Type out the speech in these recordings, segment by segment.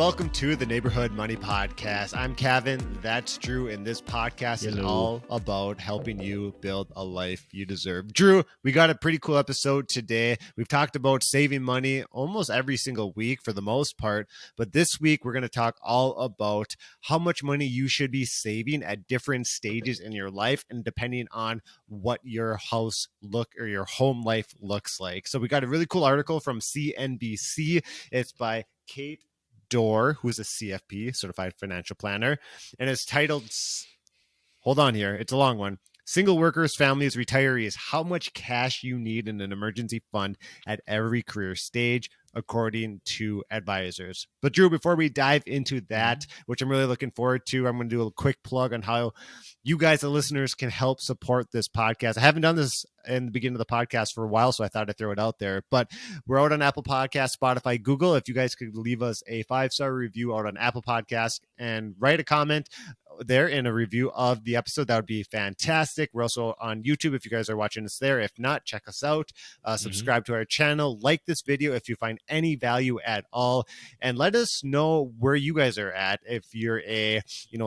welcome to the Neighborhood Money Podcast. I'm Cavan, that's Drew, and this podcast is all about helping you build a life you deserve. Drew, we got a pretty cool episode today. We've talked about saving money almost every single week for the most part, but this week we're going to talk all about how much money you should be saving at different stages in your life and depending on what your house look or your home life looks like. So we got a really cool article from CNBC. It's by Kate Dorr, who's a CFP, Certified Financial Planner, and it's titled, hold on here, it's a long one, Single Workers, Families, Retirees, How Much Cash You Need in an Emergency Fund at Every Career Stage, according to advisors. But Drew, before we dive into that, which I'm really looking forward to, I'm going to do a quick plug on how you guys, the listeners, can help support this podcast. I haven't done this in the beginning of the podcast for a while, so I thought I'd throw it out there. But we're out on Apple Podcasts, Spotify, Google. If you guys could leave us a 5-star review out on Apple Podcasts and write a comment there in a review of the episode, that would be fantastic. We're also on YouTube if you guys are watching us there. If not, check us out. Subscribe to our channel. Like this video if you find any value at all, and let us know where you guys are at. If you're a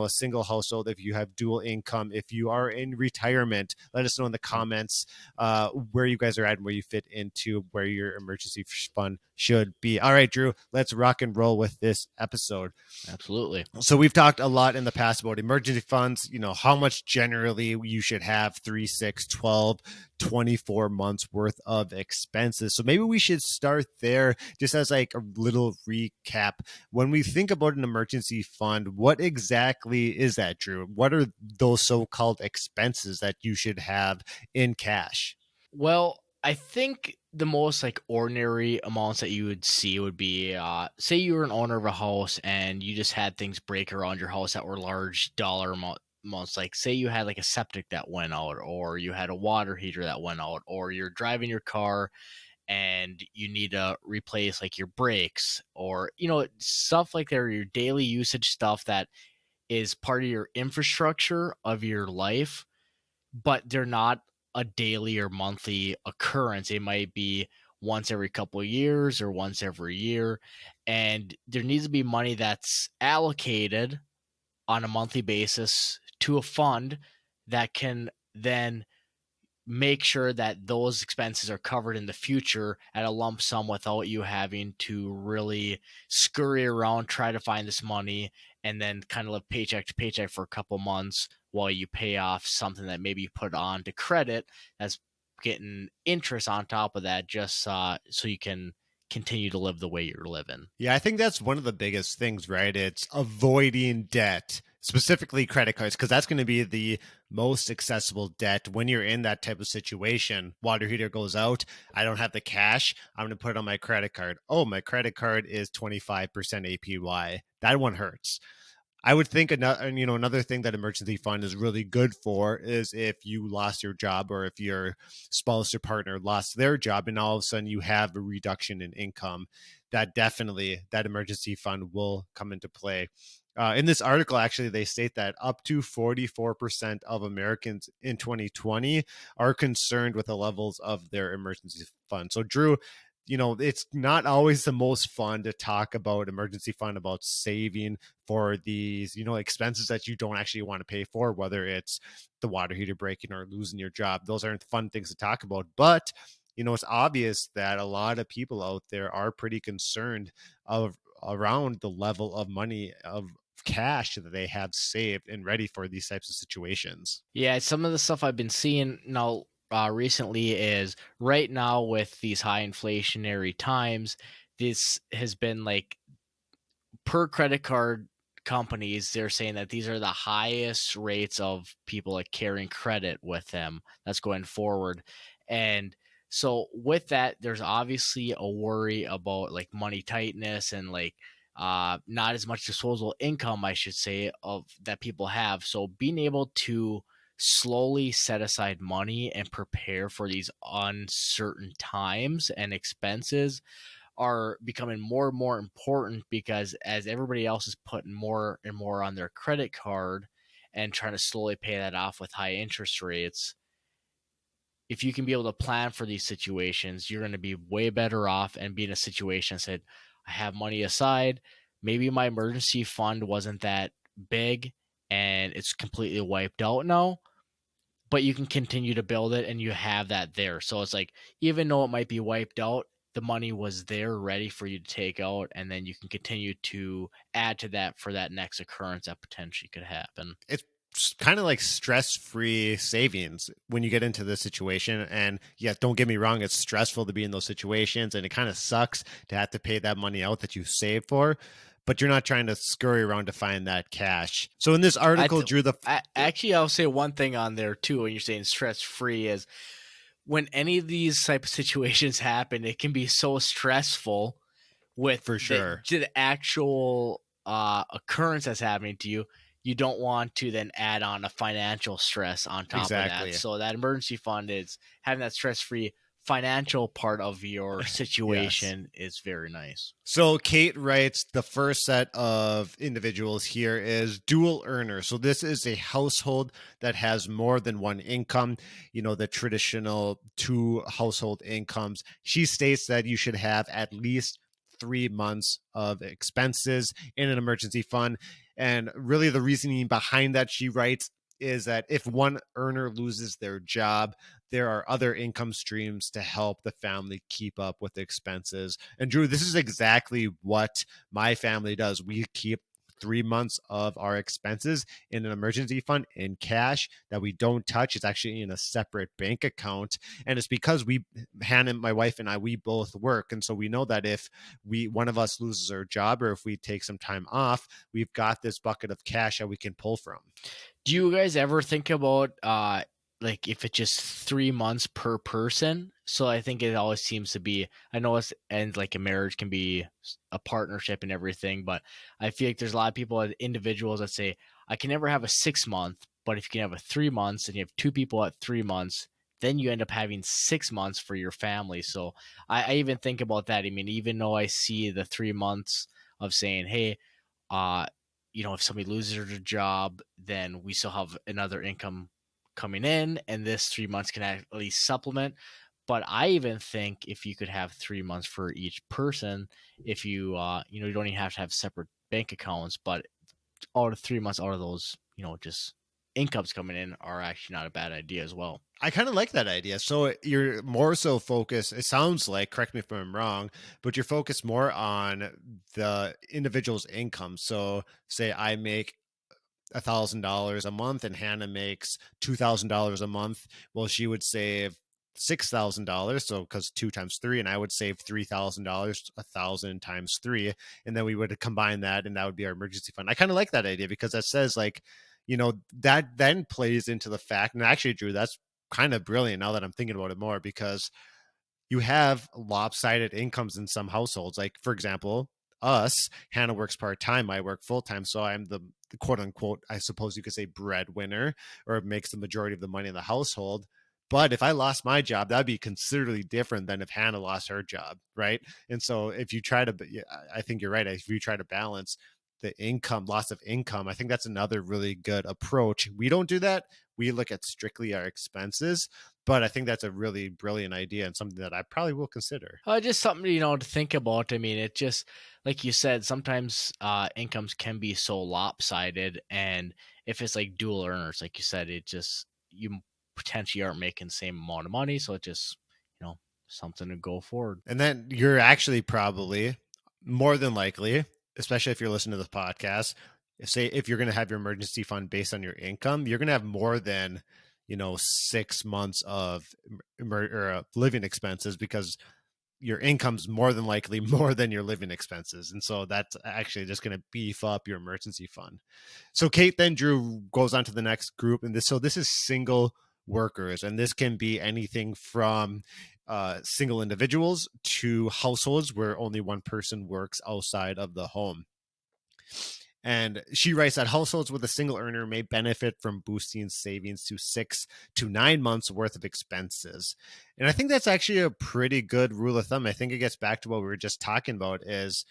single household, if you have dual income, if you are in retirement, let us know in the comments where you guys are at and where you fit into where your emergency fund should be. All right, Drew, let's rock and roll with this episode. Absolutely. So we've talked a lot in the past about emergency funds, how much generally you should have 3, 6, 12, 24 months worth of expenses. So maybe we should start there just as like a little recap. When we think about an emergency fund, what exactly is that, Drew? What are those so-called expenses that you should have in cash? Well, I think the most ordinary amounts that you would see would be, say you were an owner of a house and you just had things break around your house that were large dollar amounts. Like say you had a septic that went out, or you had a water heater that went out, or you're driving your car and you need to replace your brakes, or stuff like that, or your daily usage stuff that is part of your infrastructure of your life, but they're not a daily or monthly occurrence. It might be once every couple of years or once every year. And there needs to be money that's allocated on a monthly basis to a fund that can then make sure that those expenses are covered in the future at a lump sum without you having to really scurry around, try to find this money, and then kind of live paycheck to paycheck for a couple months while you pay off something that maybe you put on to credit that's getting interest on top of that, just so you can continue to live the way you're living. Yeah, I think that's one of the biggest things, right? It's avoiding debt, specifically credit cards, because that's going to be the most accessible debt when you're in that type of situation. Water heater goes out. I don't have the cash. I'm going to put it on my credit card. Oh, my credit card is 25% APY. That one hurts. I would think another thing that emergency fund is really good for is if you lost your job, or if your spouse or partner lost their job and all of a sudden you have a reduction in income, that emergency fund will come into play. In this article, actually, they state that up to 44% of Americans in 2020 are concerned with the levels of their emergency fund. So, Drew, it's not always the most fun to talk about emergency fund, about saving for these, expenses that you don't actually want to pay for, whether it's the water heater breaking or losing your job. Those aren't fun things to talk about. But, it's obvious that a lot of people out there are pretty concerned around the level of money, of cash that they have saved and ready for these types of situations. Yeah, some of the stuff I've been seeing now recently is right now with these high inflationary times, this has been per credit card companies, they're saying that these are the highest rates of people carrying credit with them that's going forward. And so with that, there's obviously a worry about money tightness and not as much disposable income, I should say, of that people have. So being able to slowly set aside money and prepare for these uncertain times and expenses are becoming more and more important, because as everybody else is putting more and more on their credit card and trying to slowly pay that off with high interest rates, if you can be able to plan for these situations, you're going to be way better off and be in a situation that said, I have money aside maybe my emergency fund wasn't that big and it's completely wiped out now, but you can continue to build it and you have that there. So it's like, even though it might be wiped out, the money was there ready for you to take out, and then you can continue to add to that for that next occurrence that potentially could happen. It's kind of like stress-free savings when you get into this situation. And yeah, don't get me wrong, it's stressful to be in those situations and it kind of sucks to have to pay that money out that you saved for, but you're not trying to scurry around to find that cash. So in this article, Drew, Actually, I'll say one thing on there too. When you're saying stress free, is when any of these type of situations happen, it can be so stressful with for sure. the actual occurrence that's happening to you. You don't want to then add on a financial stress on top of Exactly. that. So that emergency fund is having that stress free financial part of your situation is very nice. So Kate writes the first set of individuals here is dual earners. So this is a household that has more than one income, the traditional two household incomes. She states that you should have at least 3 months of expenses in an emergency fund. And really the reasoning behind that, she writes, is that if one earner loses their job, there are other income streams to help the family keep up with expenses. And Drew, this is exactly what my family does. We keep 3 months of our expenses in an emergency fund in cash that we don't touch. It's actually in a separate bank account. And it's because Hannah, my wife and I, we both work. And so we know that if one of us loses our job or if we take some time off, we've got this bucket of cash that we can pull from. Do you guys ever think about like if it's just 3 months per person? So I think it always seems to be, I know it's, and like a marriage can be a partnership and everything, but I feel like there's a lot of people, individuals that say, I can never have a 6 month, but if you can have a 3 months and you have two people at 3 months, then you end up having 6 months for your family. So I even think about that. I mean, even though I see the 3 months of saying, hey, uh, if somebody loses their job, then we still have another income coming in, and this 3 months can at least supplement. But I even think if you could have 3 months for each person, if you don't even have to have separate bank accounts, but all the 3 months out of those, just incomes coming in are actually not a bad idea as well. I kind of like that idea. So you're more so focused, it sounds like, correct me if I'm wrong, but you're focused more on the individual's income. So say I make $1,000 a month and Hannah makes $2,000 a month. Well, she would save $6,000. So because 2 times 3, and I would save $3,000, 1,000 times 3. And then we would combine that and that would be our emergency fund. I kind of like that idea because that says like, that then plays into the fact, and actually, Drew, that's kind of brilliant now that I'm thinking about it more, because you have lopsided incomes in some households. Like, for example, us, Hannah works part-time, I work full-time. So I'm the quote unquote, I suppose you could say, breadwinner, or makes the majority of the money in the household. But if I lost my job, that'd be considerably different than if Hannah lost her job, right? And so if you try to, I think you're right. If you try to balance the loss of income, I think that's another really good approach. We don't do that. We look at strictly our expenses, but I think that's a really brilliant idea and something that I probably will consider. Just something to think about. I mean, it just, like you said, sometimes incomes can be so lopsided, and if it's like dual earners, like you said, it just, you potentially aren't making the same amount of money, so it just, something to go forward. And then you're actually probably more than likely, especially if you're listening to this podcast, if you're going to have your emergency fund based on your income, you're going to have more than 6 months of living expenses, because your income's more than likely more than your living expenses. And so that's actually just going to beef up your emergency fund. So Kate then Drew goes on to the next group. And this is single workers. And this can be anything from single individuals to households where only one person works outside of the home. And she writes that households with a single earner may benefit from boosting savings to 6 to 9 months worth of expenses. And I think that's actually a pretty good rule of thumb. I think it gets back to what we were just talking about is,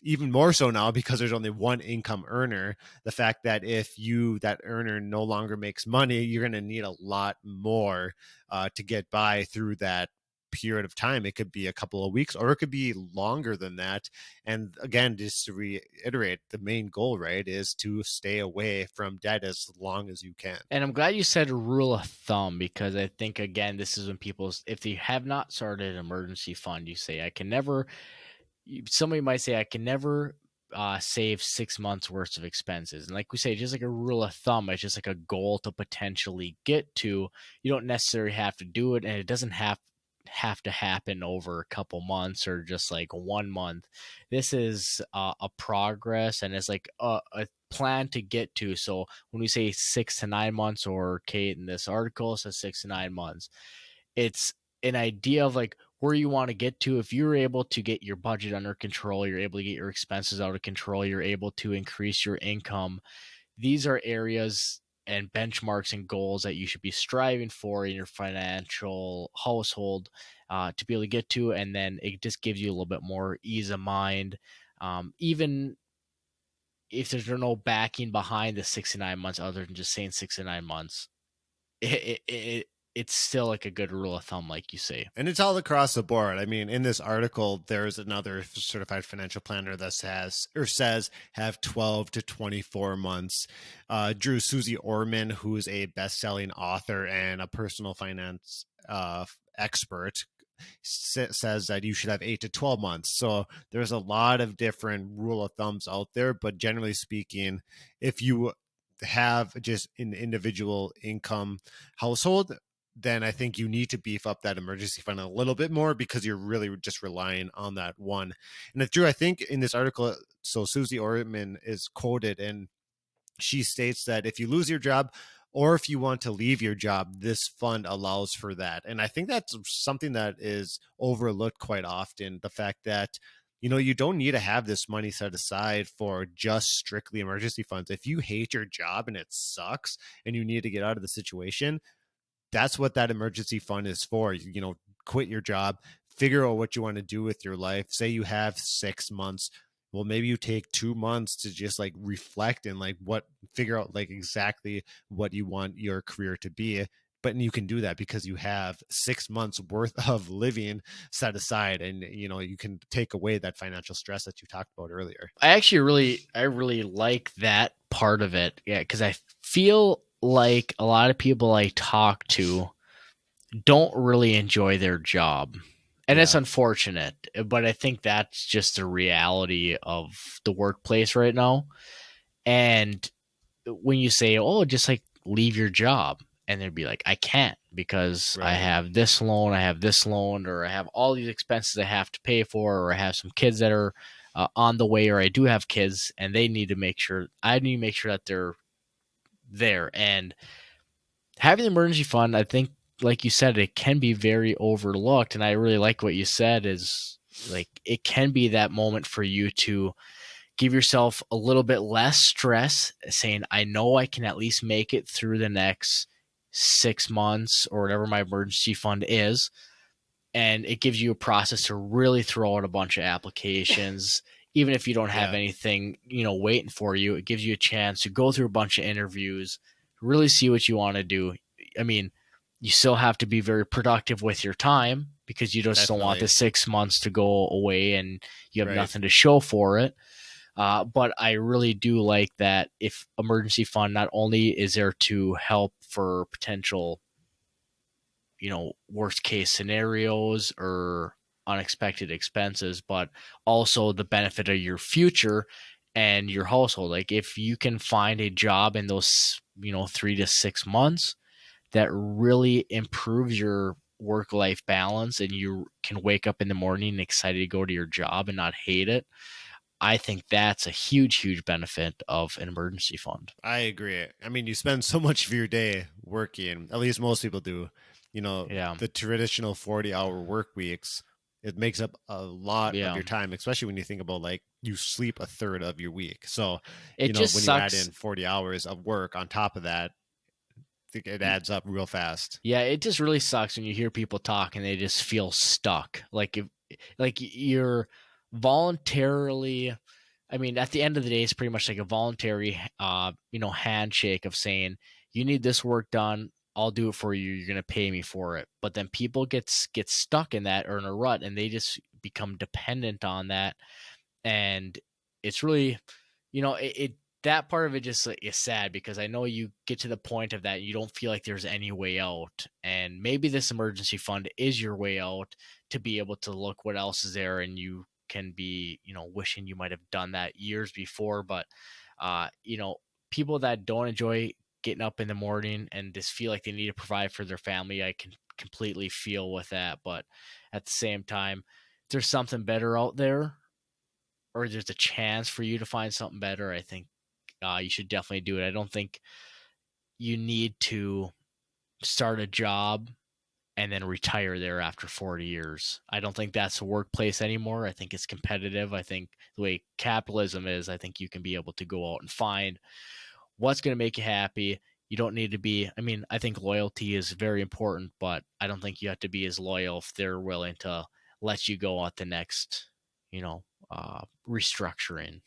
even more so now because there's only one income earner, the fact that if that earner no longer makes money, you're going to need a lot more to get by through that period of time. It could be a couple of weeks, or it could be longer than that. And again, just to reiterate, the main goal, right, is to stay away from debt as long as you can. And I'm glad you said a rule of thumb, because I think, again, this is when if they have not started an emergency fund, you say, I can never, somebody might say, I can never save 6 months worth of expenses. And like we say, just like a rule of thumb, it's just like a goal to potentially get to. You don't necessarily have to do it, and it doesn't have to happen over a couple months or just like 1 month. This is a progress, and it's like a plan to get to. So when we say 6 to 9 months, or Kate in this article says 6 to 9 months, it's an idea of like where you want to get to. If you're able to get your budget under control, you're able to get your expenses out of control, you're able to increase your income. These are areas and benchmarks and goals that you should be striving for in your financial household, to be able to get to. And then it just gives you a little bit more ease of mind. Even if there's no backing behind the 6 to 9 months, other than just saying 6 to 9 months, it's still like a good rule of thumb, like you say. And it's all across the board. I mean, in this article, there's another certified financial planner that says have 12 to 24 months. Drew, Susie Orman, who is a best-selling author and a personal finance expert, says that you should have 8 to 12 months. So there's a lot of different rule of thumbs out there, but generally speaking, if you have just an individual income household, then I think you need to beef up that emergency fund a little bit more, because you're really just relying on that one. And Drew, I think in this article, so Susie Orman is quoted, and she states that if you lose your job, or if you want to leave your job, this fund allows for that. And I think that's something that is overlooked quite often. The fact that, you don't need to have this money set aside for just strictly emergency funds. If you hate your job and it sucks and you need to get out of the situation, that's what that emergency fund is for. Quit your job, figure out what you want to do with your life. Say you have 6 months. Well, maybe you take 2 months to just like reflect and figure out like exactly what you want your career to be. But you can do that because you have 6 months worth of living set aside, and you can take away that financial stress that you talked about earlier. I really like that part of it. Yeah, because I feel like a lot of people I talk to don't really enjoy their job. And it's Yeah, unfortunate, but I think that's just the reality of the workplace right now. And when you say, "Oh, just like leave your job," and they'd be like, "I can't because I right. have this loan, or I have all these expenses I have to pay for, or I have some kids that are on the way, or I do have kids and they need to make sure I need to make sure that they're there." And having an emergency fund, I think, like you said, it can be very overlooked. And I really like what you said is like it can be that moment for you to give yourself a little bit less stress, saying, I know I can at least make it through the next 6 months or whatever my emergency fund is. And it gives you a process to really throw out a bunch of applications. Even if you don't have Yeah, anything, waiting for you, it gives you a chance to go through a bunch of interviews, really see what you want to do. I mean, you still have to be very productive with your time, because you just don't want the definitely. 6 months to go away and you have Right. nothing to show for it. But I really do like that if emergency fund not only is there to help for potential, worst case scenarios or unexpected expenses, but also the benefit of your future and your household. Like if you can find a job in those, 3 to 6 months that really improves your work life balance, and you can wake up in the morning excited to go to your job and not hate it, I think that's a huge, huge benefit of an emergency fund. I agree. I mean, you spend so much of your day working, at least most people do. Yeah. The traditional 40-hour work weeks, it makes up a lot of Yeah. your time, especially when you think about like you sleep a third of your week. So, It just when you add sucks. in 40 hours of work on top of that, I think it adds up real fast. Yeah, it just really sucks when you hear people talk and they just feel stuck. Like you're voluntarily, I mean, at the end of the day, it's pretty much like a voluntary handshake of saying, you need this work done. I'll do it for you. You're gonna pay me for it. But then people get stuck in that or in a rut, and they just become dependent on that. And it's really, it that part of it just like, is sad because I know you get to the point of that you don't feel like there's any way out, and maybe this emergency fund is your way out to be able to look what else is there, and you can be, wishing you might have done that years before. But uh you know people that don't enjoy getting up in the morning and just feel like they need to provide for their family, I can completely feel with that. But at the same time, there's something better out there, or there's a chance for you to find something better, I think you should definitely do it. I don't think you need to start a job and then retire there after 40 years. I don't think that's a workplace anymore. I think it's competitive. I think the way capitalism is, I think you can be able to go out and find what's going to make you happy. You don't need to be, I mean, I think loyalty is very important, but I don't think you have to be as loyal if they're willing to let you go at the next, restructuring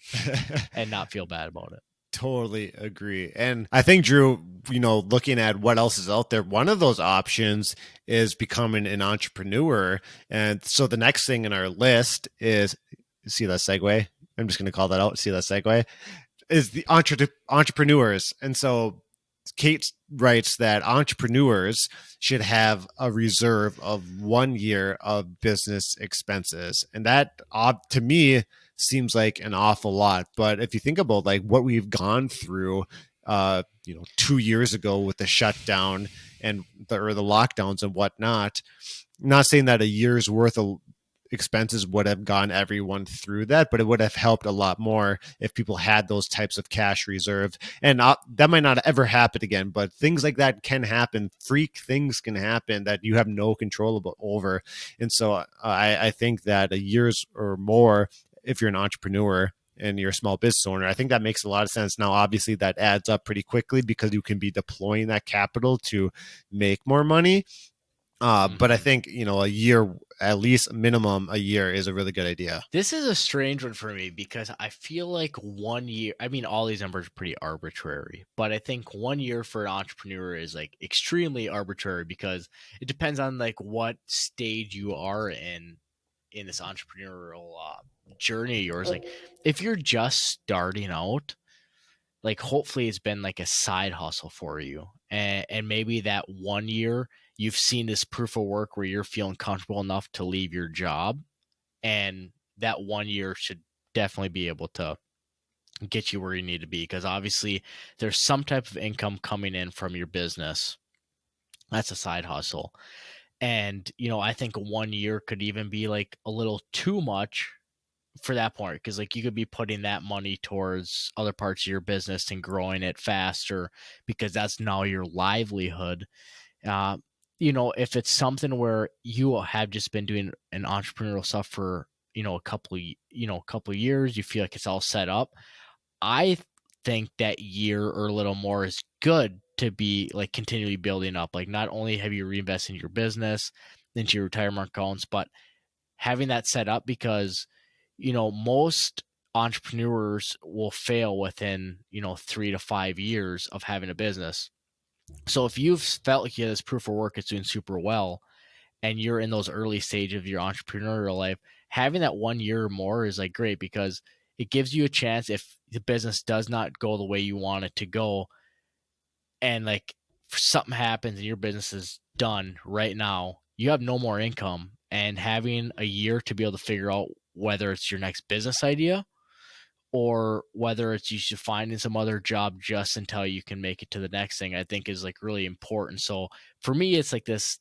and not feel bad about it. Totally agree. And I think, Drew, looking at what else is out there, one of those options is becoming an entrepreneur. And so the next thing in our list is, see that segue? I'm just going to call that out. See that segue? Is the entrepreneurs. And so Kate writes that entrepreneurs should have a reserve of 1 year of business expenses. And that, to me, seems like an awful lot. But if you think about like what we've gone through, 2 years ago with the shutdown and the lockdowns and whatnot, I'm not saying that a year's worth of expenses would have gone everyone through that, but it would have helped a lot more if people had those types of cash reserved. And that might not ever happen again, but things like that can happen. Freak things can happen that you have no control over. And so I think that a year's or more, if you're an entrepreneur and you're a small business owner, I think that makes a lot of sense. Now, obviously, that adds up pretty quickly because you can be deploying that capital to make more money. But I Mm-hmm. think, a year, at least minimum a year, is a really good idea. This is a strange one for me because I feel like 1 year, I mean, all these numbers are pretty arbitrary, but I think 1 year for an entrepreneur is like extremely arbitrary because it depends on like what stage you are in this entrepreneurial journey of yours. Like, if you're just starting out, like hopefully it's been like a side hustle for you, and maybe that 1 year you've seen this proof of work where you're feeling comfortable enough to leave your job, and that 1 year should definitely be able to get you where you need to be because obviously there's some type of income coming in from your business. That's a side hustle. And I think 1 year could even be like a little too much for that point because like you could be putting that money towards other parts of your business and growing it faster because that's now your livelihood. uh, if it's something where you have just been doing an entrepreneurial stuff for a couple of years, you feel like it's all set up. I think that year or a little more is good to be like continually building up. Like, not only have you reinvested in your business, into your retirement accounts, but having that set up because most entrepreneurs will fail within 3 to 5 years of having a business. So if you've felt like you have this proof of work, it's doing super well, and you're in those early stages of your entrepreneurial life, having that 1 year or more is like great because it gives you a chance if the business does not go the way you want it to go, and like something happens and your business is done right now, you have no more income. And having a year to be able to figure out whether it's your next business idea or whether it's you should find in some other job just until you can make it to the next thing, I think is like really important. So for me, it's like this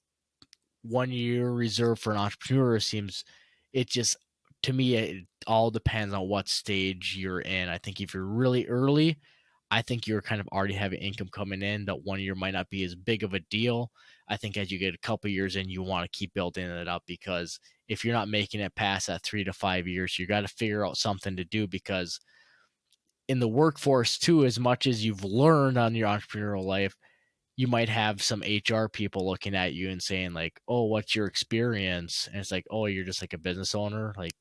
1 year reserved for an entrepreneur seems, it just, to me, it all depends on what stage you're in. I think if you're really early, I think you're kind of already having income coming in. That 1 year might not be as big of a deal. I think as you get a couple years in, you want to keep building it up because if you're not making it past that 3 to 5 years, you got to figure out something to do because in the workforce too, as much as you've learned on your entrepreneurial life, you might have some HR people looking at you and saying like, "Oh, what's your experience?" And it's like, "Oh, you're just like a business owner. Like,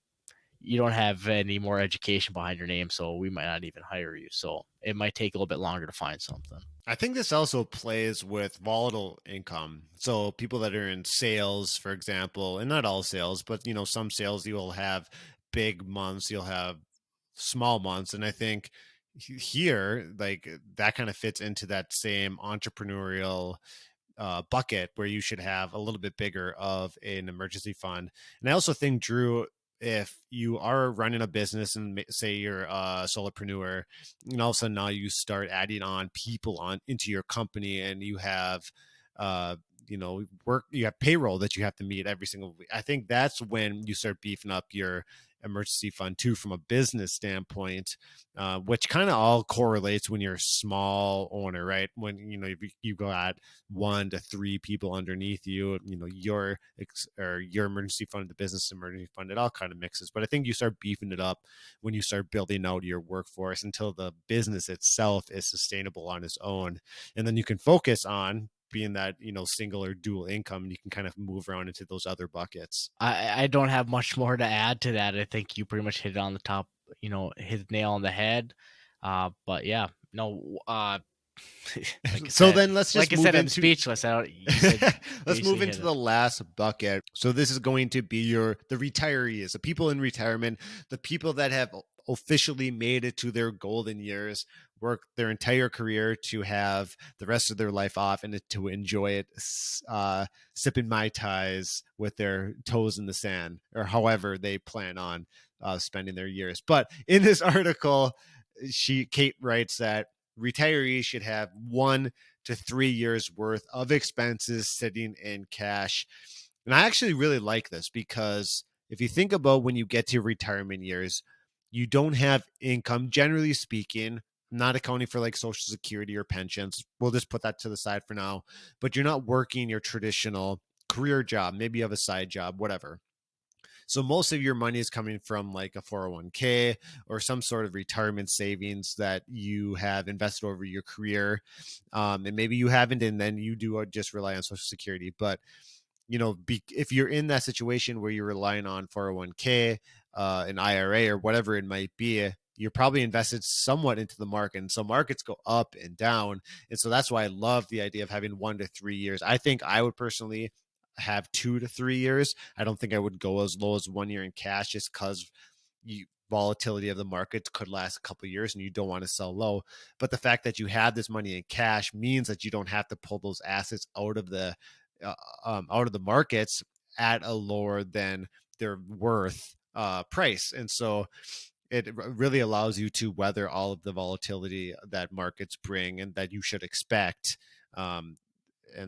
you don't have any more education behind your name, so we might not even hire you. So it might take a little bit longer to find something. I think this also plays with volatile income. So people that are in sales, for example, and not all sales, but some sales you'll have big months, you'll have small months, and I think here, like, that kind of fits into that same entrepreneurial bucket where you should have a little bit bigger of an emergency fund. And I also think, Drew, if you are running a business and say you're a solopreneur, and all of a sudden now you start adding on people on into your company, and you have uh work, you have payroll that you have to meet every single week. I think that's when you start beefing up your emergency fund too, from a business standpoint, which kind of all correlates when you're a small owner, right? When you go at 1 to 3 people underneath you, or your emergency fund, the business emergency fund, it all kind of mixes. But I think you start beefing it up when you start building out your workforce until the business itself is sustainable on its own, and then you can focus on being that single or dual income, and you can kind of move around into those other buckets. I don't have much more to add to that. I think you pretty much hit it on the top, hit the nail on the head. But yeah, no, like I So said, then let's just move I'm into speechless. I don't, you said let's move basically into hit the it. last bucket. So this is going to be the retirees, the people in retirement, the people that have officially made it to their golden years, work their entire career to have the rest of their life off and to enjoy it, sipping mai tais with their toes in the sand, or however they plan on spending their years. But in this article, Kate writes that retirees should have 1 to 3 years worth of expenses sitting in cash. And I actually really like this, because if you think about when you get to retirement years, you don't have income, generally speaking, not accounting for like social security or pensions. We'll just put that to the side for now. But you're not working your traditional career job. Maybe you have a side job, whatever. So most of your money is coming from like a 401k or some sort of retirement savings that you have invested over your career. And maybe you haven't, and then you do just rely on social security. But if you're in that situation where you're relying on 401k, an IRA, or whatever it might be, you're probably invested somewhat into the market. And so markets go up and down. And so that's why I love the idea of having 1 to 3 years. I think I would personally have 2 to 3 years. I don't think I would go as low as 1 year in cash, just because volatility of the markets could last a couple of years and you don't want to sell low. But the fact that you have this money in cash means that you don't have to pull those assets out of the markets at a lower than their worth price. And so it really allows you to weather all of the volatility that markets bring and that you should expect. And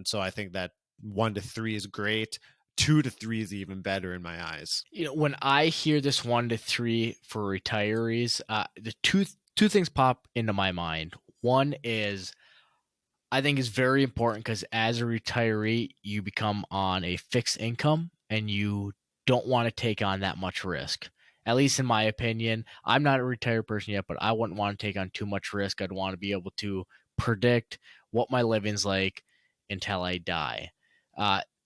so I think that 1 to 3 is great. 2 to 3 is even better in my eyes. When I hear this 1 to 3 for retirees, the two things pop into my mind. One is, I think is very important because as a retiree, you become on a fixed income and you don't want to take on that much risk. At least in my opinion, I'm not a retired person yet, but I wouldn't want to take on too much risk. I'd want to be able to predict what my living's like until I die.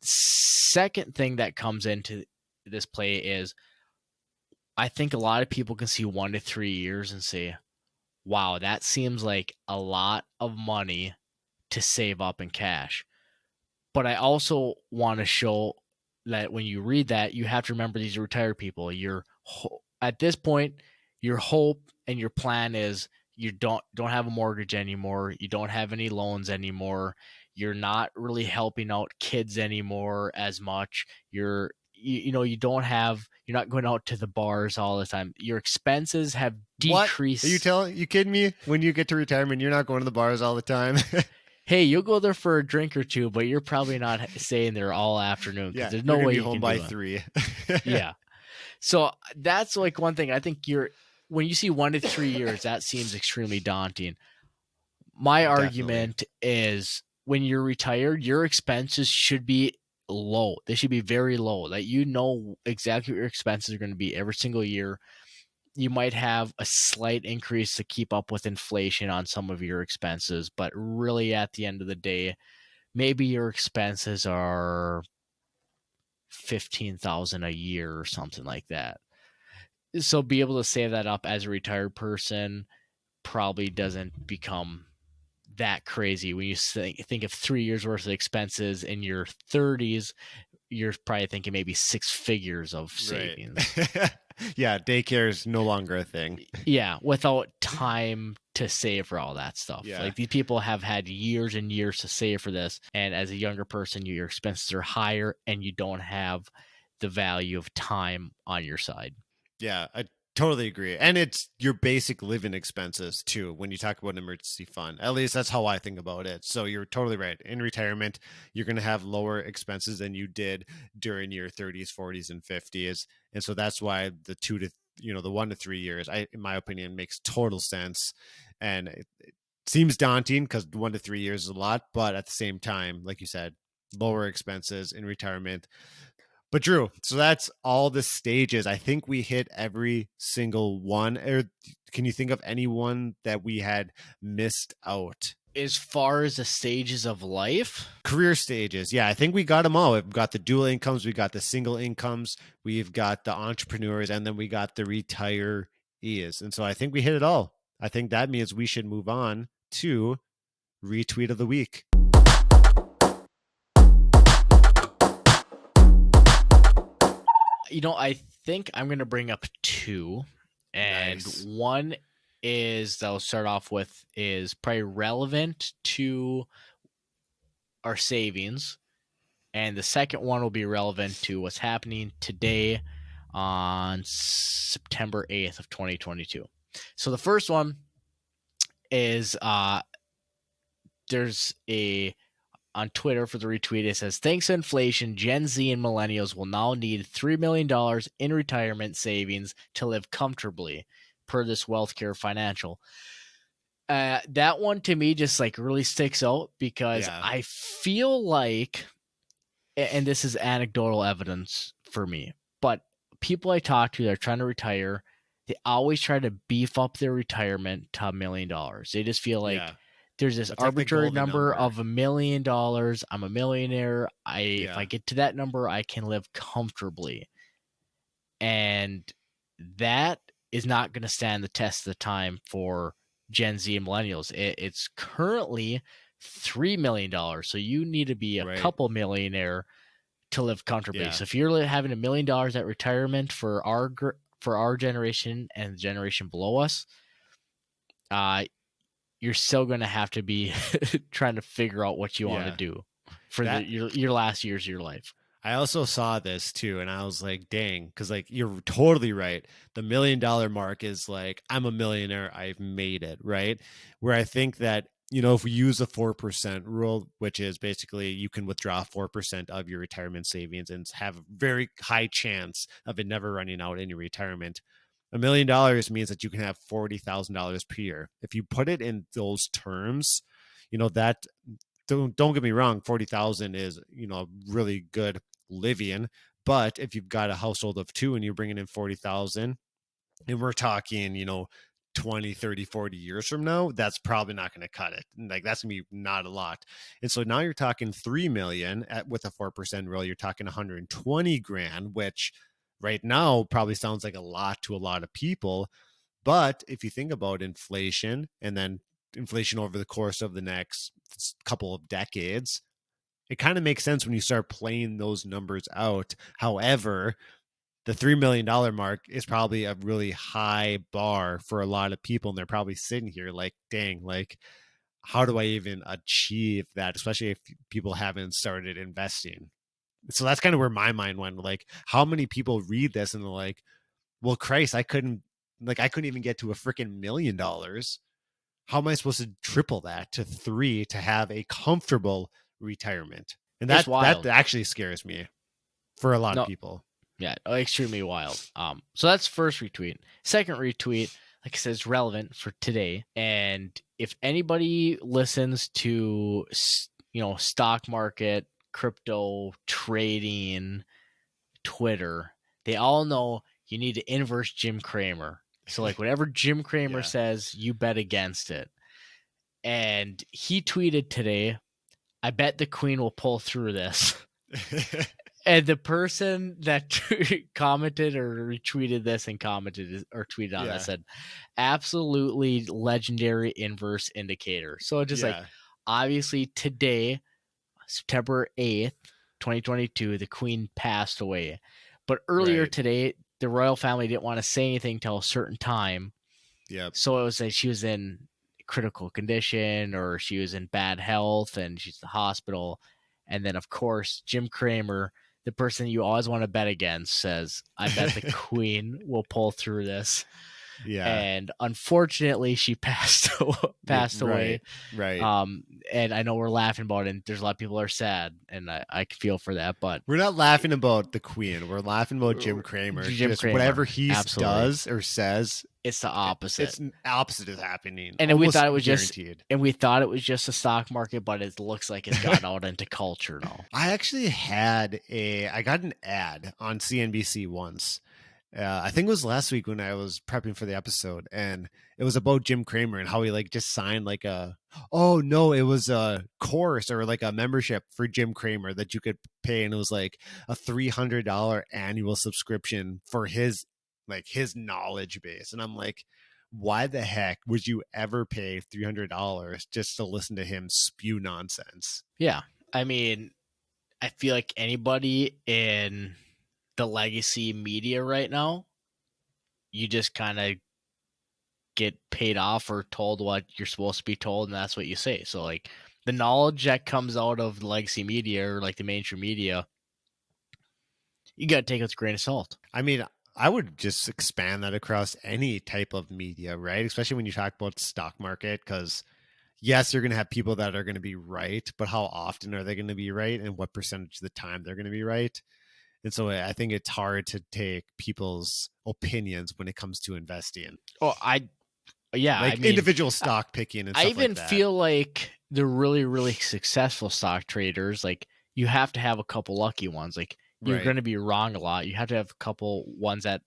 Second thing that comes into this play is, I think a lot of people can see 1 to 3 years and say, wow, that seems like a lot of money to save up in cash. But I also want to show that when you read that, you have to remember these are retired people. At this point, your hope and your plan is you don't have a mortgage anymore. You don't have any loans anymore. You're not really helping out kids anymore as much. You don't have, you're not going out to the bars all the time. Your expenses have What decreased. are you kidding me? When you get to retirement, you're not going to the bars all the time. Hey, you'll go there for a drink or two, but you're probably not staying there all afternoon because Yeah, there's you're no gonna way be you home can by do it. 3. Yeah. So that's like one thing. I think when you see 1 to 3 years, that seems extremely daunting. My Definitely. argument is when you're retired, your expenses should be low. They should be very low. That you know exactly what your expenses are going to be every single year. You might have a slight increase to keep up with inflation on some of your expenses, but really at the end of the day, maybe your expenses are 15,000 a year or something like that. So be able to save that up as a retired person probably doesn't become that crazy when you think of 3 years worth of expenses in your 30s. You're probably thinking maybe six figures of Right. savings. Yeah, daycare is no longer a thing. Yeah, without time to save for all that stuff. Yeah. Like these people have had years and years to save for this, and as a younger person, your expenses are higher, and you don't have the value of time on your side. Yeah, I totally agree. And it's your basic living expenses too when you talk about an emergency fund. At least that's how I think about it. So you're totally right. In retirement, you're going to have lower expenses than you did during your 30s, 40s and 50s. And so that's why the 2 to the 1 to 3 years, in my opinion, makes total sense. And it seems daunting because 1 to 3 years is a lot, but at the same time, like you said, lower expenses in retirement. But Drew, so that's all the stages. I think we hit every single one. Or can you think of anyone that we had missed out? As far as the stages of life, Career stages. Yeah, I think we got them all. We've got the dual incomes, we got the single incomes, we've got the entrepreneurs, and then we got the retirees. And so I think we hit it all. I think that means we should move on to retweet of the week. I think I'm going to bring up two. And Nice. one is that I'll start off with is probably relevant to our savings. And the second one will be relevant to what's happening today on September 8th of 2022. So the first one is there's a on Twitter for the retweet. It says, thanks to inflation, Gen Z and millennials will now need $3 million in retirement savings to live comfortably, per this Wealthcare Financial. That one to me just like really sticks out because Yeah. I feel like, and this is anecdotal evidence for me, but people I talk to that are trying to retire, they always try to beef up their retirement to $1 million. They just feel like Yeah. there's this That's like the arbitrary golden number number. of $1 million. I'm a millionaire. If I Yeah. get to that number, I can live comfortably. And that is not going to stand the test of the time for Gen Z and millennials. It's currently $3 million. So you need to be a Right. couple millionaire to live comfortably. Yeah. So if you're having $1 million at retirement for our generation and the generation below us, you're still going to have to be trying to figure out what you want to Yeah. do for That your last years of your life. I also saw this too, and I was like, dang, because like you're totally right. The $1 million mark is like, I'm a millionaire, I've made it, right? Where I think that, if we use the 4% rule, which is basically you can withdraw 4% of your retirement savings and have a very high chance of it never running out in your retirement. $1 million means that you can have $40,000 per year. If you put it in those terms, that don't get me wrong, 40,000 is, really good living. But if you've got a household of two and you're bringing in 40,000 and we're talking, 20, 30, 40 years from now, that's probably not going to cut it. Like that's going to be not a lot. And so now you're talking 3 million with a 4% rule, you're talking 120 grand, which right now probably sounds like a lot to a lot of people. But if you think about inflation and then inflation over the course of the next couple of decades, it kind of makes sense when you start playing those numbers out. However, the $3 million mark is probably a really high bar for a lot of people. And they're probably sitting here like, dang, like, how do I even achieve that? Especially if people haven't started investing. So that's kind of where my mind went. Like, how many people read this and they're like, well, Christ, I couldn't even get to a freaking $1 million. How am I supposed to triple that to 3 to have a comfortable retirement? And It's that wild. actually scares me for a lot of No, people. yeah, extremely wild. So that's first retweet. Second retweet, like I said, is relevant for today. And if anybody listens to stock market, crypto trading, Twitter, they all know you need to inverse Jim Cramer. So like whatever Jim Cramer Yeah. says, you bet against it. And he tweeted today, I bet the Queen will pull through this. And the person that commented or retweeted this and commented or tweeted on that said, absolutely legendary inverse indicator. So just like, obviously today, September 8th, 2022, the Queen passed away. But earlier today, the royal family didn't want to say anything till a certain time. Yep. So it was like she was in critical condition or she was in bad health and she's in the hospital. And then, of course, Jim Cramer, the person you always want to bet against, says, I bet the Queen will pull through this. Yeah. And unfortunately, she passed away. Right. And I know we're laughing about it, and there's a lot of people are sad, and I feel for that. But we're not laughing about the Queen. We're laughing about Jim Cramer. Just whatever he does or says, it's the opposite. It's opposite is happening. And we thought it was guaranteed. And we thought it was just a stock market, but it looks like it's gotten out into culture now. I actually I got an ad on CNBC once. I think it was last week when I was prepping for the episode, and it was about Jim Cramer and how he like just signed like it was a course or like a membership for Jim Cramer that you could pay, and it was like a $300 annual subscription for his knowledge base. And I'm like, why the heck would you ever pay $300 just to listen to him spew nonsense? Yeah, I mean, I feel like anybody in the legacy media right now, you just kind of get paid off or told what you're supposed to be told, and that's what you say. So like the knowledge that comes out of the legacy media or like the mainstream media, you got to take it with a grain of salt. I mean, I would just expand that across any type of media, right? Especially when you talk about stock market, because yes, you're going to have people that are going to be right, but how often are they going to be right, and what percentage of the time they're going to be right? And so I think it's hard to take people's opinions when it comes to investing. Oh, individual stock picking and stuff like that. I even feel like the really, really successful stock traders, like you have to have a couple lucky ones. Like you're going to be wrong a lot. You have to have a couple ones that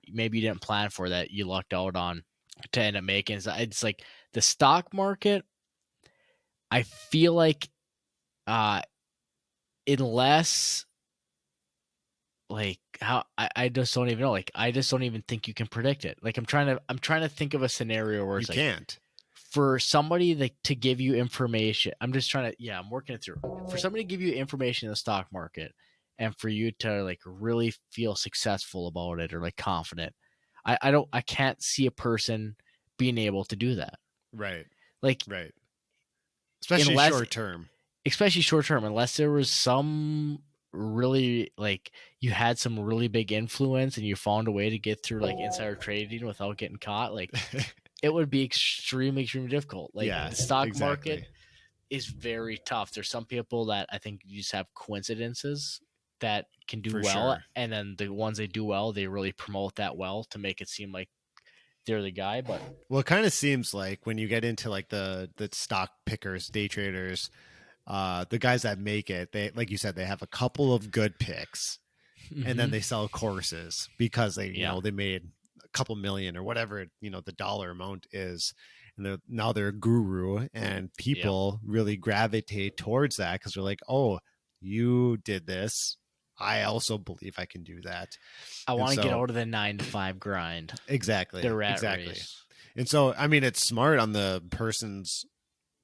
maybe you didn't plan for that you lucked out on to end up making. It's like the stock market, I feel like unless like how I just don't even know. Like I just don't even think you can predict it. Like I'm trying to think of a scenario where it's you can't. For somebody to give you information. I'm working it through. For somebody to give you information in the stock market and for you to like really feel successful about it or like confident, I can't see a person being able to do that. Right. Like right. Especially short term, unless there was some really like you had some really big influence and you found a way to get through like insider trading without getting caught, like it would be extremely difficult. Like the stock market is very tough. There's some people that I think you just have coincidences that can do and then the ones they do well, they really promote that well to make it seem like they're the guy. But well, it kind of seems like when you get into like the stock pickers, day traders, the guys that make it, they, like you said, they have a couple of good picks, and then they sell courses because they, they made a couple million or whatever, the dollar amount is, and now they're a guru, and people really gravitate towards that because they're like, oh, you did this, I also believe I can do that. I want to get out of the 9-to-5 grind. Exactly. The rat race. And so, I mean, it's smart on the person's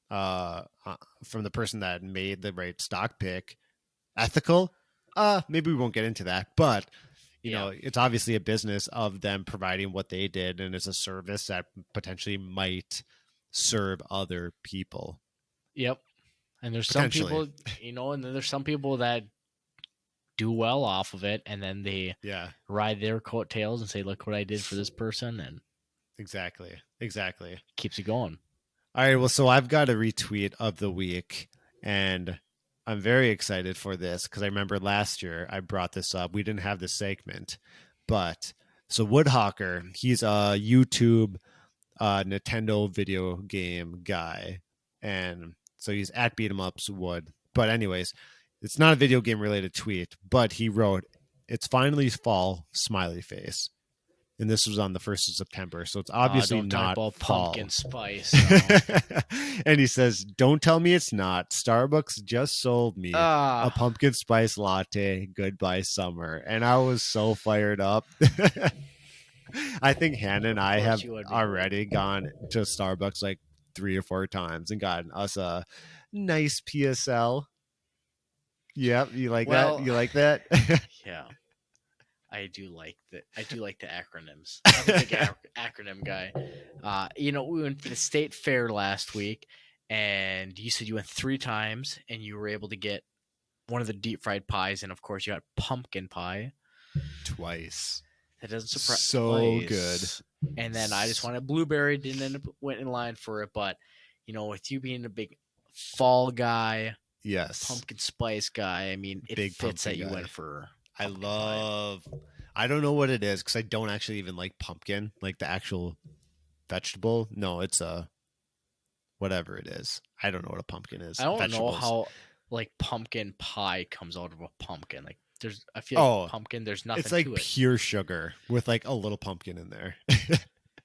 from the person that made the right stock pick. Ethical, maybe we won't get into that, but you know, it's obviously a business of them providing what they did, and it's a service that potentially might serve other people. Yep. And there's some people, and then there's some people that do well off of it, and then they ride their coattails and say, look what I did for this person, and exactly keeps it going. All right, well, so I've got a retweet of the week, and I'm very excited for this because I remember last year I brought this up. We didn't have this segment, but so Woodhawker, he's a YouTube Nintendo video game guy, and so he's at Beat 'em Ups Wood. But anyways, it's not a video game related tweet, but he wrote, "It's finally fall, smiley face." And this was on the 1st of September. So it's obviously Don't talk not about fall. pumpkin spice. No. And he says, don't tell me it's not. Starbucks just sold me a Ah, pumpkin spice latte. Goodbye, summer. And I was so fired up. I think Hannah and of I course have you would be. already gone to Starbucks like 3 or 4 times and gotten us a nice PSL. Yep. You like that? Well, You like that? yeah. I do like the acronyms. I'm a big acronym guy. We went to the state fair last week, and you said you went 3 times, and you were able to get one of the deep fried pies, and of course you got pumpkin pie. Twice. That doesn't surprise So good. twice. And then I just wanted blueberry. Didn't end up went in line for it, but with you being a big fall guy, Yes. pumpkin spice guy, I mean, it Big fits that pumpkin you guy. went for. I Pumpkin pie. love. I don't know what it is because I don't actually even like pumpkin, like the actual vegetable. No, it's a whatever it is. I don't know what a pumpkin is. I don't know Vegetables. how like pumpkin pie comes out of a pumpkin. Like I feel like pumpkin. There's nothing it's like to it. pure sugar with like a little pumpkin in there.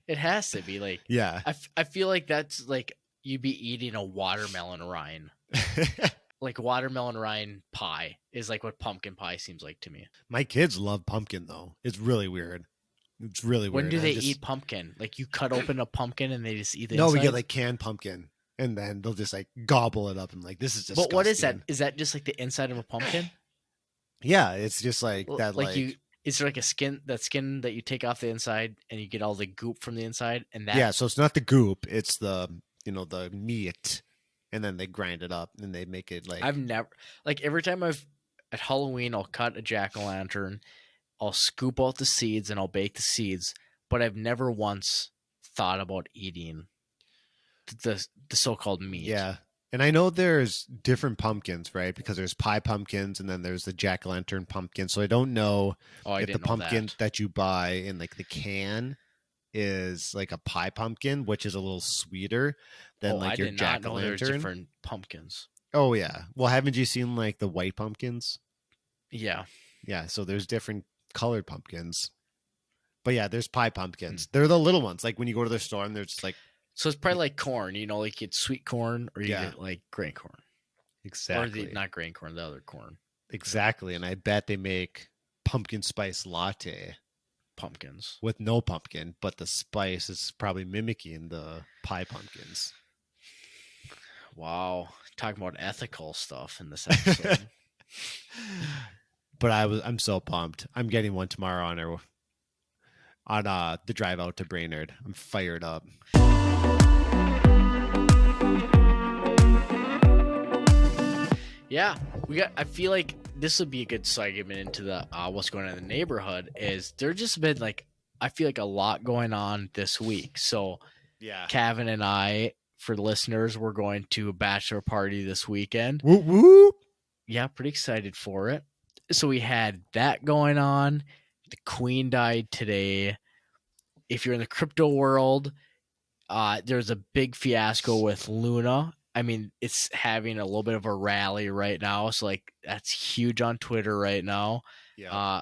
It has to be like. Yeah. I feel like that's like you'd be eating a watermelon rind. Like watermelon rind pie is like what pumpkin pie seems like to me. My kids love pumpkin though. It's really weird. It's really weird. When do they eat pumpkin? Like you cut open a pumpkin and they just eat the No, inside? we get like canned pumpkin, and then they'll just like gobble it up and like this is disgusting. But what is that? Is that just like the inside of a pumpkin? Yeah, it's just like that. Like you, is there like a skin that you take off the inside and you get all the goop from the inside and that? Yeah, so it's not the goop; it's the the meat, and then they grind it up and they make it like. I've never like every time at Halloween I'll cut a jack-o'-lantern, I'll scoop out the seeds and I'll bake the seeds, but I've never once thought about eating the so-called meat. Yeah. And I know there's different pumpkins, right? Because there's pie pumpkins and then there's the jack-o'-lantern pumpkin. So I don't know if the pumpkin that you buy in like the can is like a pie pumpkin, which is a little sweeter than like your jack-o'-lantern. I did not know there's different pumpkins. Oh yeah. Well, haven't you seen like the white pumpkins? Yeah. Yeah, so there's different colored pumpkins. But yeah, there's pie pumpkins. They're the little ones. Like when you go to the store and they're just like. So it's probably like corn, like you get sweet corn or you get like grain corn. Exactly. Or not grain corn, the other corn. Exactly. And I bet they make pumpkin spice latte. Pumpkins. With no pumpkin, but the spice is probably mimicking the pie pumpkins. Wow. Talking about ethical stuff in this episode. But I'm so pumped. I'm getting one tomorrow on the drive out to Brainerd. I'm fired up. Yeah, I feel like this would be a good segment into the what's going on in the neighborhood. Is there just been like I feel like a lot going on this week. So yeah, Cavan and I, for the listeners, we're going to a bachelor party this weekend. Whoop whoop. Yeah, pretty excited for it. So we had that going on. The queen died today. If you're in the crypto world, there's a big fiasco with Luna. I mean, it's having a little bit of a rally right now. So, like, that's huge on Twitter right now. Yeah.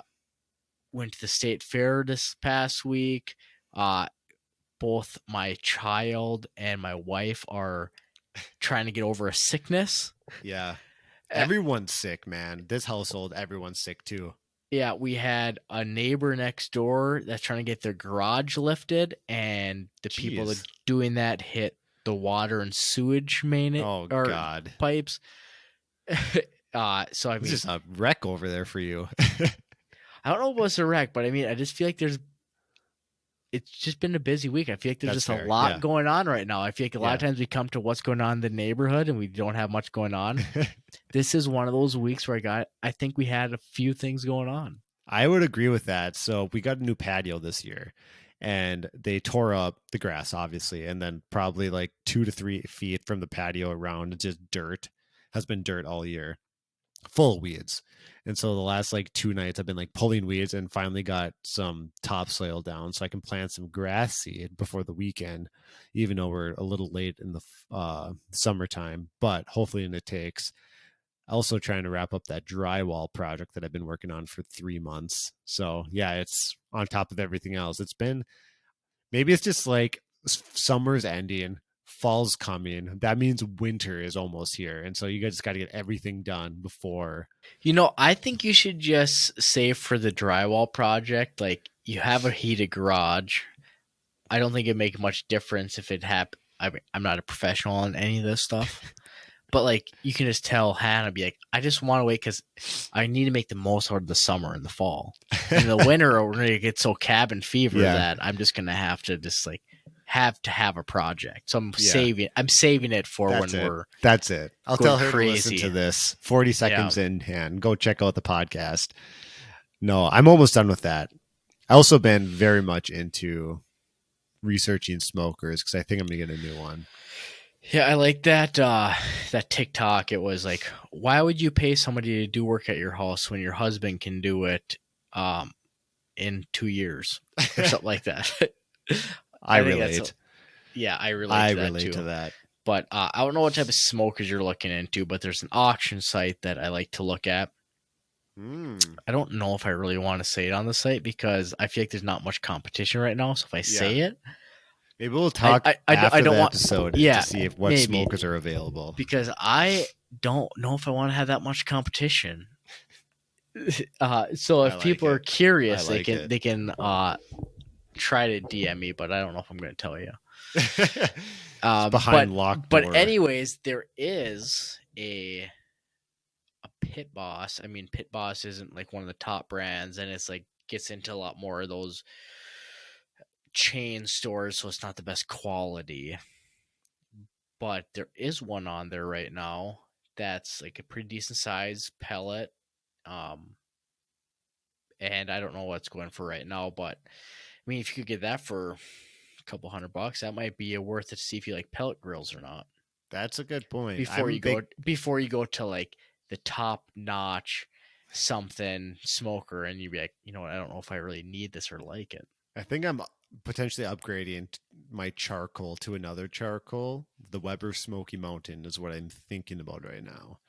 Went to the state fair this past week. Both my child and my wife are trying to get over a sickness. Yeah. Everyone's sick, man. This household, everyone's sick too. Yeah, we had a neighbor next door that's trying to get their garage lifted, and the people that doing that hit the water and sewage God pipes. So I mean, it's just a wreck over there for you. I don't know if it's a wreck, but I mean, I just feel like it's just been a busy week. I feel like there's just a lot going on right now. I feel like a lot of times we come to what's going on in the neighborhood and we don't have much going on. This is one of those weeks where I think we had a few things going on. I would agree with that. So we got a new patio this year and they tore up the grass, obviously. And then probably like 2 to 3 feet from the patio around, it's just dirt, has been dirt all year, full of weeds. And so the last like 2 nights I've been like pulling weeds and finally got some topsoil down so I can plant some grass seed before the weekend, even though we're a little late in the summertime, but hopefully in it takes. Also trying to wrap up that drywall project that I've been working on for 3 months. So yeah, it's on top of everything else. It's been, maybe it's just like summer's ending, fall's coming. That means winter is almost here. And so you guys got to get everything done before. I think you should just save for the drywall project. Like, you have a heated garage. I don't think it'd make much difference if it happened. I mean, I'm not a professional on any of this stuff. But like, you can just tell Hannah, be like, I just want to wait because I need to make the most out of the summer and the fall. In the winter, we're gonna get so cabin fever that I'm just gonna have to just like have a project. So I'm saving it for we're that's it. I'll tell her crazy. To listen to this 40 seconds in hand. Go check out the podcast. No, I'm almost done with that. I also been very much into researching smokers because I think I'm gonna get a new one. Yeah, I like that that TikTok. It was like, why would you pay somebody to do work at your house when your husband can do it in 2 years or something like that? I relate. I relate to that. But I don't know what type of smokers you're looking into, but there's an auction site that I like to look at. I don't know if I really want to say it on the site because I feel like there's not much competition right now. So if I say it, maybe we'll talk after the episode to see if what smokers are available. Because I don't know if I want to have that much competition. So if people are curious, they can try to DM me, but I don't know if I'm going to tell you. Behind locked door. But anyways, there is a Pit Boss. I mean, Pit Boss isn't like one of the top brands, and it's like gets into a lot more of those chain stores, so it's not the best quality. But there is one on there right now that's like a pretty decent size pellet. And I don't know what's going for right now, but I mean, if you could get that for a couple $100, that might be worth it to see if you like pellet grills or not. That's a good point. Before you go to like the top notch something smoker, and you'd be like, you know what, I don't know if I really need this or like it. I think I'm potentially upgrading my charcoal to another charcoal. The Weber Smoky Mountain is what I'm thinking about right now.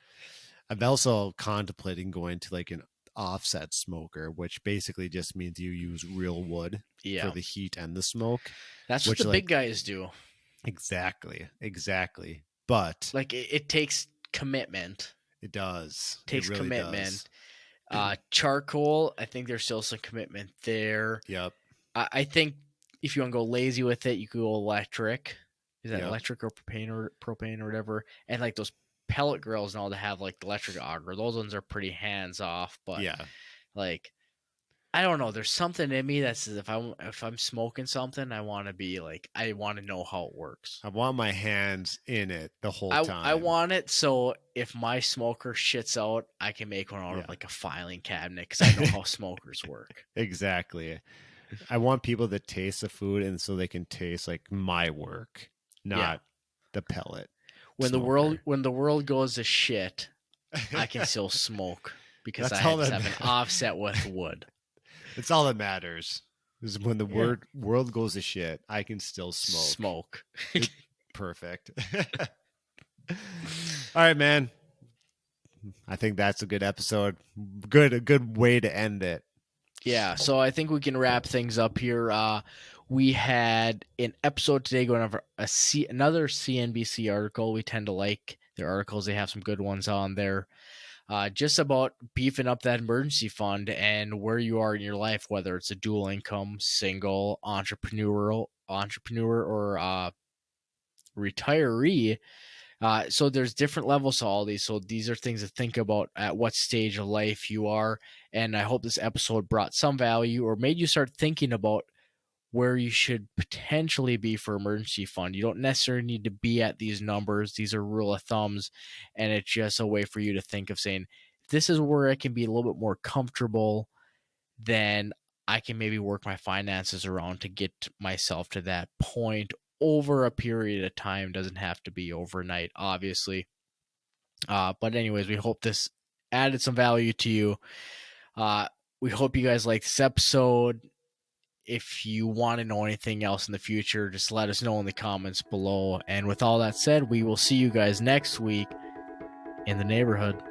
I'm also contemplating going to like an offset smoker, which basically just means you use real wood for the heat and the smoke. That's what the big guys do. Exactly. But like it takes commitment. It does. It takes commitment. Charcoal, I think there's still some commitment there. Yep. I think if you want to go lazy with it, you could go electric. Is that electric or propane or whatever? And like those pellet grills and all that have like the electric auger. Those ones are pretty hands off. But like, I don't know. There's something in me that says if I'm smoking something, I want to be like, I want to know how it works. I want my hands in it the whole time. I want it so if my smoker shits out, I can make one out of like a filing cabinet because I know how smokers work. Exactly. I want people to taste the food and so they can taste like my work, not the pellet. When the world goes to shit, I can still smoke because I have an offset with wood. That's all that matters. Is when the world goes to shit, I can still smoke. Perfect. All right, man. I think that's a good episode. A good way to end it. Yeah, so I think we can wrap things up here. We had an episode today going over another CNBC article. We tend to like their articles. They have some good ones on there. Just about beefing up that emergency fund and where you are in your life, whether it's a dual income, single, entrepreneur, or retiree. So there's different levels to all these. So these are things to think about at what stage of life you are. And I hope this episode brought some value or made you start thinking about where you should potentially be for emergency fund. You don't necessarily need to be at these numbers. These are rule of thumbs. And it's just a way for you to think of saying, this is where I can be a little bit more comfortable, then I can maybe work my finances around to get myself to that point over a period of time. Doesn't have to be overnight, obviously. But anyways, we hope this added some value to you. We hope you guys like this episode. If you want to know anything else in the future, just let us know in the comments below. And with all that said, we will see you guys next week in the neighborhood.